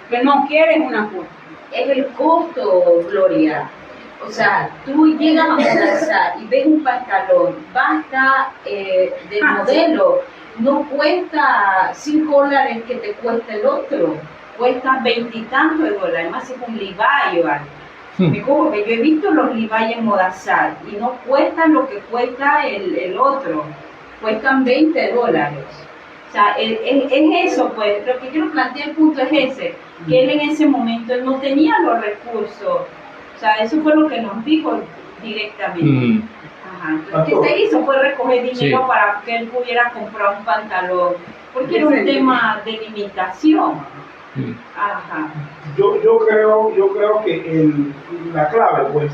que no quieren una cosa. Es el costo, Gloria. O sea, tú llegas a Modazar y ves un pantalón, basta de modelo, no cuesta $5 que te cuesta el otro, cuesta $20 y tantos, además es un Levi o algo. Me cojo que yo he visto los Levi en Modazar y no cuestan lo que cuesta el otro, cuestan $20. O sea, es eso, pues, lo que quiero plantear el punto es ese, que él en ese momento él no tenía los recursos. O sea, eso fue lo que nos dijo directamente. Ajá, entonces, ¿qué se hizo? Fue recoger dinero Sí. para que él pudiera comprar un pantalón, porque era un tema de limitación. Sí. Ajá. Yo creo que la clave, pues,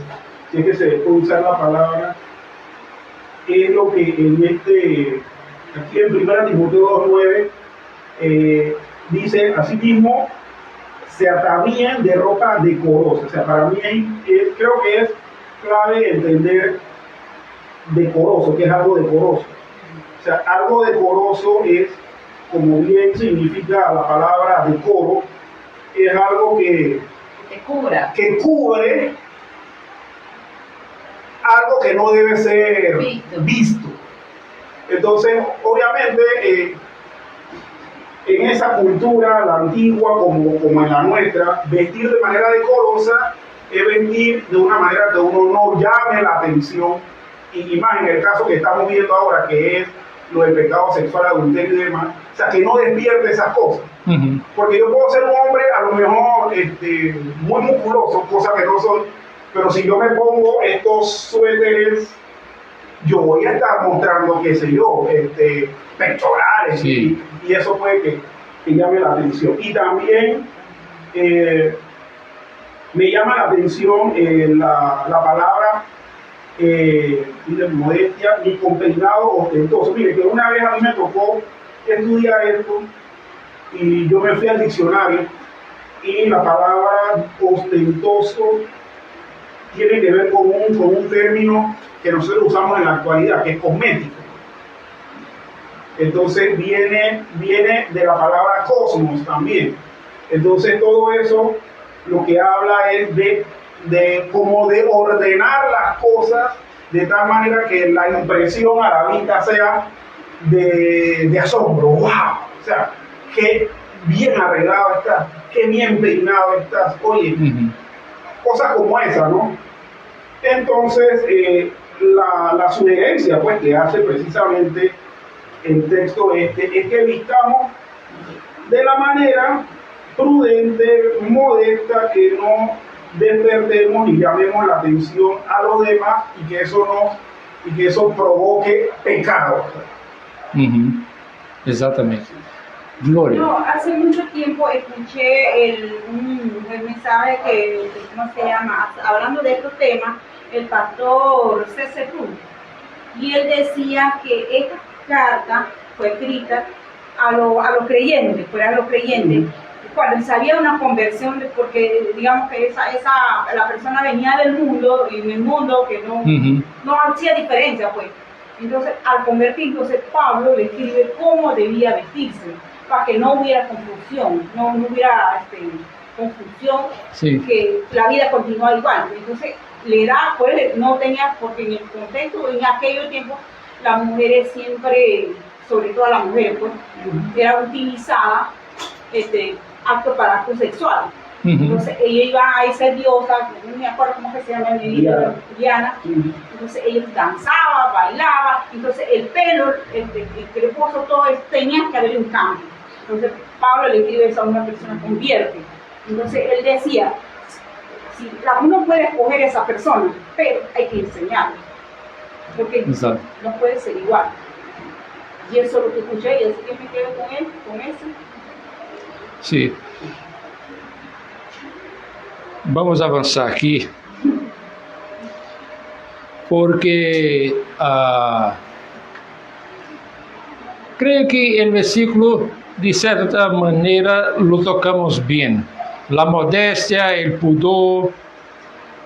si es que se puede usar la palabra, es lo que aquí en 1 Timoteo 2:9 dice, asimismo, se atavían de ropa decorosa. O sea, para mí creo que es clave entender decoroso, que es algo decoroso. O sea, algo decoroso es, como bien significa la palabra decoro, es algo que cubre algo que no debe ser visto. Entonces, obviamente, en esa cultura, la antigua como en la nuestra, vestir de manera decorosa es vestir de una manera que uno no llame la atención, y más en el caso que estamos viendo ahora, que es lo del pecado sexual, adulterio y demás, o sea, que no despierte esas cosas. Ujú. Porque yo puedo ser un hombre a lo mejor muy musculoso, cosa que no soy, pero si yo me pongo estos suéteres, yo voy a estar mostrando, qué sé yo, pectorales, Sí. y eso puede que llame la atención. Y también me llama la atención la palabra de modestia, ni con peinado ostentoso. Mire, que una vez a mí me tocó estudiar esto y yo me fui al diccionario y la palabra ostentoso tiene que ver con un término que nosotros usamos en la actualidad, que es cosmético. Entonces viene de la palabra cosmos también. Entonces todo eso lo que habla es como de ordenar las cosas de tal manera que la impresión a la vista sea de asombro. ¡Wow! O sea, qué bien arreglado estás, qué bien peinado estás. Oye, cosas como esa, ¿no? Entonces, la sugerencia pues, que hace precisamente el texto es que vistamos de la manera prudente, modesta, que no despertemos ni llamemos la atención a los demás y que eso provoque pecado. Exactamente. Gloria. No, hace mucho tiempo escuché un mensaje que, ¿cómo se llama? Hablando de estos temas, el pastor C.C. Cruz, y él decía que esta carta fue escrita a los creyentes, cuando se había una conversión, porque digamos que la persona venía del mundo, y en el mundo que no hacía diferencia, pues. Entonces, al convertirse, Pablo le escribe cómo debía vestirse, para que no hubiera confusión, no hubiera confusión, Sí. que la vida continuaba igual. Entonces, le da, pues, no tenía, porque en el contexto, en aquellos tiempos, las mujeres siempre, sobre todo las mujeres, pues, era utilizada acto para acto sexual. Entonces ella iba a esa diosa, no me acuerdo cómo que se llama, Diana. Entonces ella danzaba, bailaba, entonces el pelo, el creposo, todo eso, tenía que haber un cambio. Entonces Pablo le escribe eso a una persona, convierte. Entonces él decía, uno puede escoger a esa persona, pero hay que enseñarle, porque Exacto. no puede ser igual. Y eso es lo que escuché, y así que me quedo con él, con eso. Sí. Vamos a avançar aqui, porque creio que o versículo, de certa maneira, lo tocamos bem. La modestia, el pudor,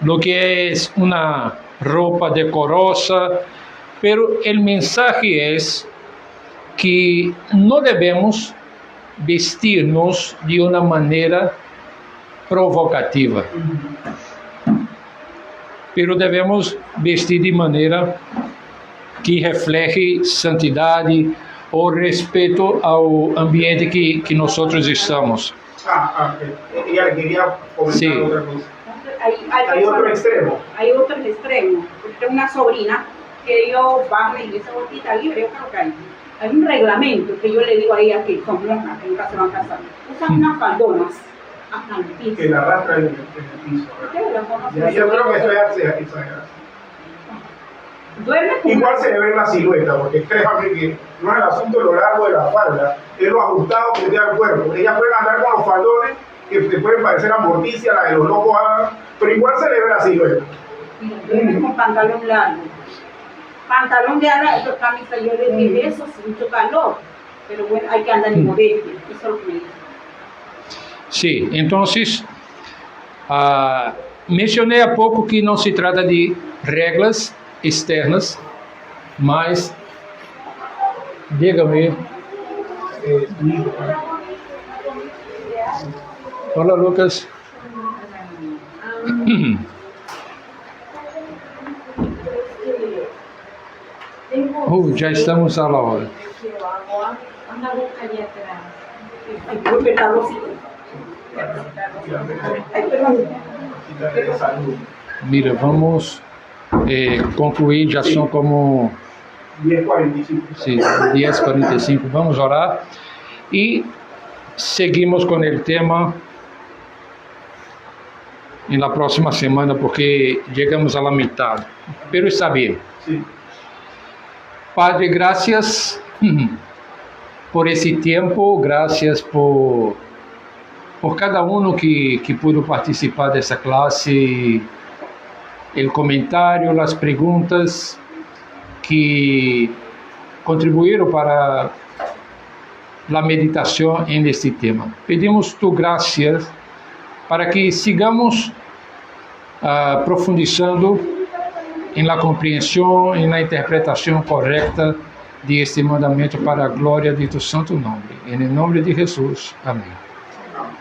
lo que es una ropa decorosa, pero el mensaje es que no debemos vestirnos de una manera provocativa, pero devemos vestir de maneira que reflete santidade ou respeito ao ambiente que nós estamos. Ella le quería comentar Sí. otra cosa. Hay otro extremo. Hay otro extremo. Tengo una sobrina que yo va a la iglesia Bautista Libre, yo creo que hay un reglamento que yo le digo a ella que son monjas, que nunca se van a casar. Usan unas faldonas hasta el piso. Que la arrastra en el piso. Ustedes lo conocen. Yo creo que eso es exageración. Duerme con igual se le ve la silueta, porque créanme que no es el asunto de lo largo de la falda, es lo ajustado que tiene al cuerpo. Ellas pueden andar con los faldones que pueden parecer a Morticia, la de los locos, pero igual se le ve la silueta. duerme con pantalón largo. Pantalón de ala, camisa, yo le dije eso, es mucho calor, pero bueno, hay que andar en modestia, eso es lo que me dice. Sí, entonces, mencionei há pouco que não se trata de regras externas, mas, diga-me. Olá, Lucas. Já estamos à hora. Mira, vamos concluir, já são como 10:45. sim, 10:45. Vamos orar e seguimos com o tema na próxima semana, porque chegamos à metade. Pero está bem. Sí. Padre, gracias por esse tempo, gracias por cada um que pudo participar dessa classe, o comentário, as perguntas que contribuíram para a meditação neste tema. Pedimos tu graça para que sigamos profundizando em la compreensão e na interpretação correta de este mandamento para a glória de tu santo nome. Em nome de Jesus. Amém.